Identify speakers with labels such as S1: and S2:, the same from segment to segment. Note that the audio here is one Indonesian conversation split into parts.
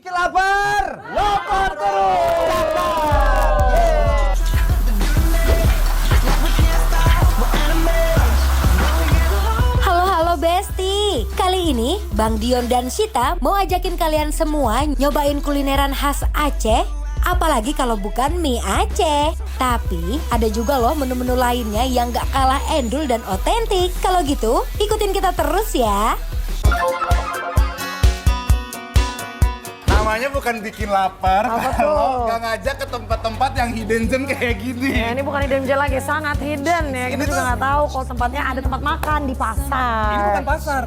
S1: Lapar, lapar terus.
S2: Halo Besti, kali ini Bang Dion dan Sita mau ajakin kalian semua nyobain kulineran khas Aceh. Apalagi kalau bukan mie Aceh. Tapi ada juga loh menu-menu lainnya yang gak kalah endul dan otentik. Kalau gitu ikutin kita terus ya.
S1: Namanya bukan bikin lapar kalau nggak ngajak ke tempat-tempat yang hidden gem kayak gini.
S3: Ya, ini bukan hidden gem lagi, sangat hidden ya. Kita juga nggak tahu kalau tempatnya ada tempat makan di pasar.
S1: Ini bukan pasar,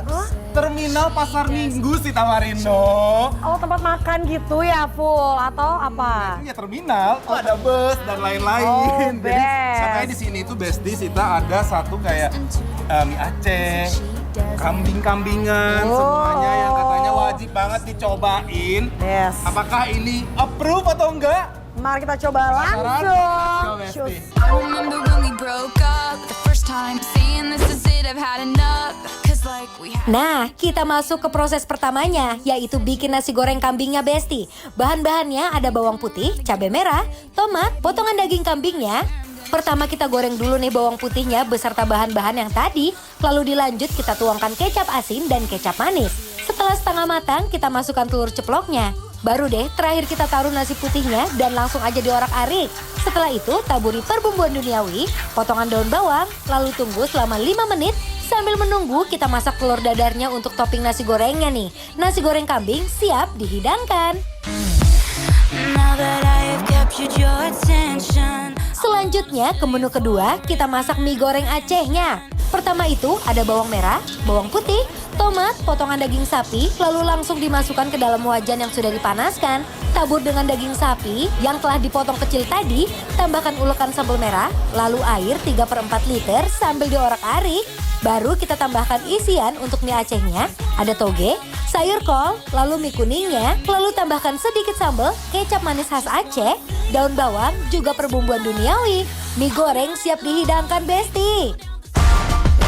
S1: terminal pasar Minggu sih Tamarino.
S3: Oh, tempat makan gitu ya, full atau apa?
S1: Ini ya terminal, tuh ada bus dan lain-lain.
S3: Oh,
S1: Jadi
S3: best.
S1: katanya di sini tuh Besti Sita ada satu kayak mie Aceh, kambing-kambingan, semuanya yang katanya wajib banget dicobain.
S3: Yes.
S1: Apakah ini approve atau enggak?
S3: Mari kita coba langsung.
S1: Let's go, Besti.
S3: Cus.
S4: I remember when we broke up the first time, saying this is it, I've had enough. Cause like we had.
S2: Nah, kita masuk ke proses pertamanya, yaitu bikin nasi goreng kambingnya Besti. Bahan-bahannya ada bawang putih, cabai merah, tomat, potongan daging kambingnya. Pertama kita goreng dulu nih bawang putihnya beserta bahan-bahan yang tadi. Lalu dilanjut kita tuangkan kecap asin dan kecap manis. Setelah setengah matang, kita masukkan telur ceploknya. Baru deh, terakhir kita taruh nasi putihnya dan langsung aja diorak-arik. Setelah itu, taburi perbumbuan duniawi, potongan daun bawang, lalu tunggu selama 5 menit. Sambil menunggu, kita masak telur dadarnya untuk topping nasi gorengnya nih. Nasi goreng kambing siap dihidangkan.
S4: Now that I have captured your attention.
S2: Selanjutnya, ke menu kedua, kita masak mie goreng Acehnya. Pertama itu ada bawang merah, bawang putih, tomat, potongan daging sapi, lalu langsung dimasukkan ke dalam wajan yang sudah dipanaskan. Tabur dengan daging sapi yang telah dipotong kecil tadi, tambahkan ulekan sambal merah, lalu air 3/4 liter sambil diorak-arik. Baru kita tambahkan isian untuk mie Acehnya, ada toge, sayur kol, lalu mie kuningnya, lalu tambahkan sedikit sambal, kecap manis khas Aceh, daun bawang, juga perbumbuan duniawi. Mie goreng siap dihidangkan, Besti.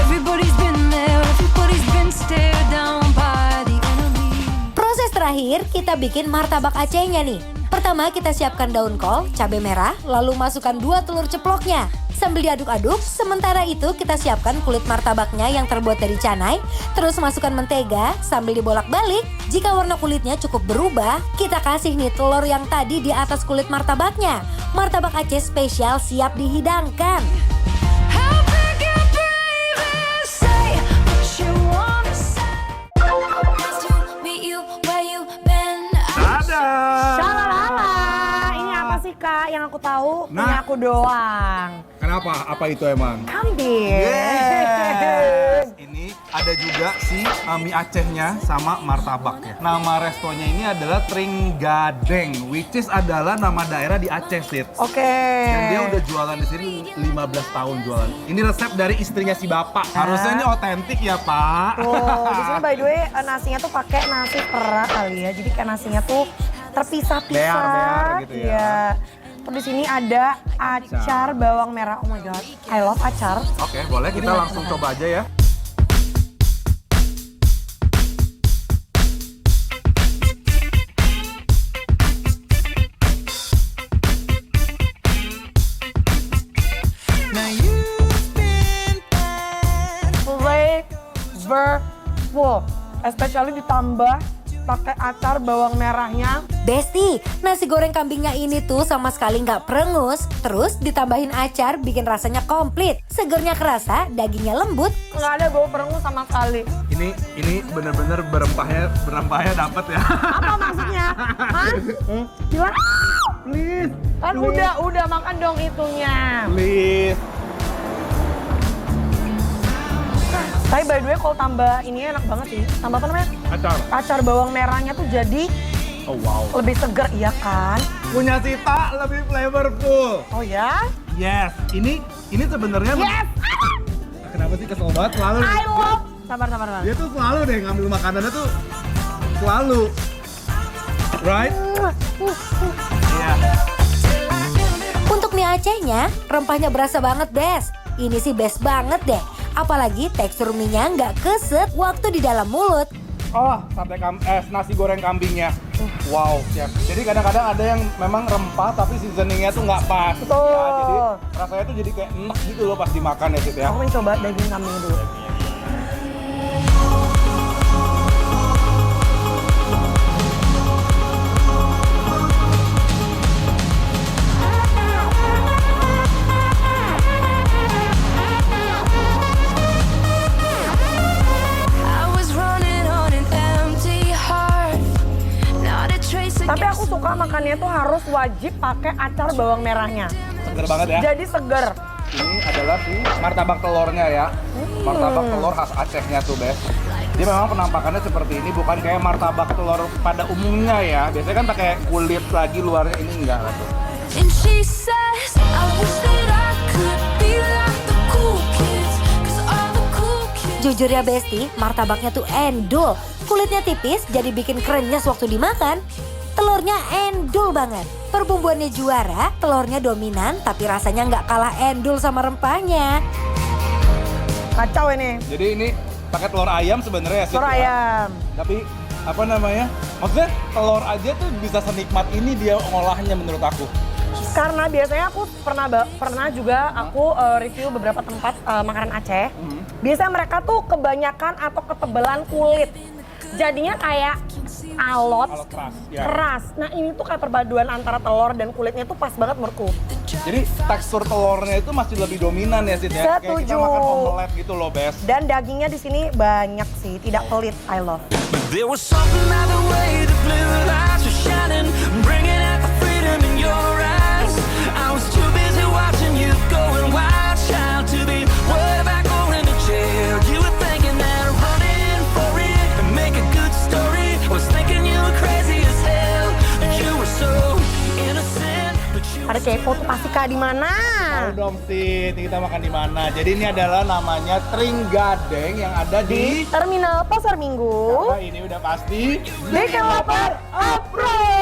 S4: Everybody's been there, everybody's been stared down by the enemy.
S2: Proses terakhir, kita bikin martabak Acehnya nih. Pertama kita siapkan daun kol, cabai merah, lalu masukkan 2 telur ceploknya. Sambil diaduk-aduk, sementara itu kita siapkan kulit martabaknya yang terbuat dari canai. Terus masukkan mentega sambil dibolak-balik. Jika warna kulitnya cukup berubah, kita kasih nih telur yang tadi di atas kulit martabaknya. Martabak Aceh spesial siap dihidangkan.
S4: How big and brave and say what you wanna say. Nice to meet you, where you been?
S1: Ada.
S3: Shalalala. Ini apa sih Kak yang aku tahu?
S1: Nah.
S3: Punya aku doang.
S1: Kenapa? Apa itu emang?
S3: Kambing.
S1: Yes. Ini ada juga si mie Acehnya sama martabaknya. Nama restonya ini adalah Tringgadeng, which is adalah nama daerah di Aceh, Sid.
S3: Oke.
S1: Dan dia udah jualan di sini 15 tahun jualan. Ini resep dari istrinya si bapak. Harusnya ini otentik ya, Pak.
S3: Tuh, di sini by the way nasinya tuh pakai nasi perak kali ya. Jadi kayak nasinya tuh terpisah-pisah.
S1: Bear gitu ya.
S3: Iya. Terus di sini ada acar bawang merah. Oh my god, I love acar.
S1: Oke, boleh kita langsung coba aja ya.
S3: Flavorful, especially ditambah pakai acar bawang merahnya.
S2: Besti, nasi goreng kambingnya ini tuh sama sekali nggak perengus. Terus ditambahin acar bikin rasanya komplit. Segernya kerasa, dagingnya lembut.
S3: Nggak ada bau perengus sama sekali.
S1: Ini bener-bener berempahnya dapat ya.
S3: Apa maksudnya? Hah? Gila?
S1: Please.
S3: Kan udah makan dong itunya.
S1: Please.
S3: Tapi by the way kalau tambah ini enak banget sih. Tambah apa namanya?
S1: Acar.
S3: Acar bawang merahnya tuh jadi
S1: Oh wow.
S3: lebih segar, iya kan?
S1: Punya Sita lebih flavorful.
S3: Oh ya?
S1: Yes. Ini sebenarnya.
S3: Yes!
S1: Kenapa sih kesel banget selalu?
S3: I love! Sabar.
S1: Dia tuh selalu deh ngambil makanannya tuh selalu. Right? Iya.
S2: Untuk mie Acehnya, rempahnya berasa banget, Bes. Ini sih best banget deh. Apalagi tekstur mie-nya nggak keset waktu di dalam mulut.
S1: Oh, nasi goreng kambingnya. Wow, siap. Jadi kadang-kadang ada yang memang rempah tapi seasoningnya tuh nggak pas.
S3: Betul.
S1: Ya, jadi rasanya tuh jadi kayak enak gitu loh pas dimakan ya, Sid ya.
S3: Aku mencoba daging kambing dulu.
S4: I was running on an empty heart. Not a trace of
S3: Tapi aku suka makannya tuh harus wajib pakai acar bawang merahnya.
S1: Seger banget ya.
S3: Jadi seger.
S1: Ini adalah si martabak telurnya ya. Martabak telur khas Acehnya tuh, Bes. Dia memang penampakannya seperti ini, bukan kayak martabak telur pada umumnya ya. Biasanya kan pakai kulit lagi luarnya, ini enggak lah tuh.
S4: And she says, I wish that I could be like the cool kids. 'Cause all the cool kids.
S2: Jujur ya Besti, martabaknya tuh endul. Kulitnya tipis jadi bikin krenyes waktu dimakan. Telurnya endul banget. Perbumbuannya juara, telurnya dominan tapi rasanya nggak kalah endul sama rempahnya.
S3: Kacau ini.
S1: Jadi ini pakai telur ayam sebenarnya ya, Sid,
S3: Telur
S1: ya.
S3: ayam.
S1: Tapi apa namanya? Maksudnya telur aja tuh bisa senikmat ini dia ngolahnya menurut aku.
S3: Karena biasanya aku pernah juga aku review beberapa tempat makanan Aceh. Biasanya mereka tuh kebanyakan atau ketebalan kulit. Jadinya kayak alot,
S1: Alot keras, ya.
S3: keras. Nah ini tuh kayak perpaduan antara telur dan kulitnya tuh pas banget menurutku.
S1: Jadi tekstur telurnya itu masih lebih dominan ya, Sid ya. Kayak kita
S3: Setuju.
S1: makan omelet gitu loh, Bes.
S3: Dan dagingnya di sini banyak sih, tidak pelit. I love.
S5: There was something about the way the blue lights were shining, bringing out the freedom in your eyes. I was too busy watching you going wild, child, to be worried about going to jail. You were thinking that running for it and make a good story. Was thinking you were crazy as hell. You were so innocent, but you
S3: Ada kepo tuh pasti Kak di mana?
S1: Tahu dong, Sid, kita makan di mana? Jadi ini adalah namanya Tringgadeng yang ada
S3: Di
S1: di
S3: Terminal Pasar Minggu.
S1: Nah, ini udah pasti
S3: Bikin lapar, apro!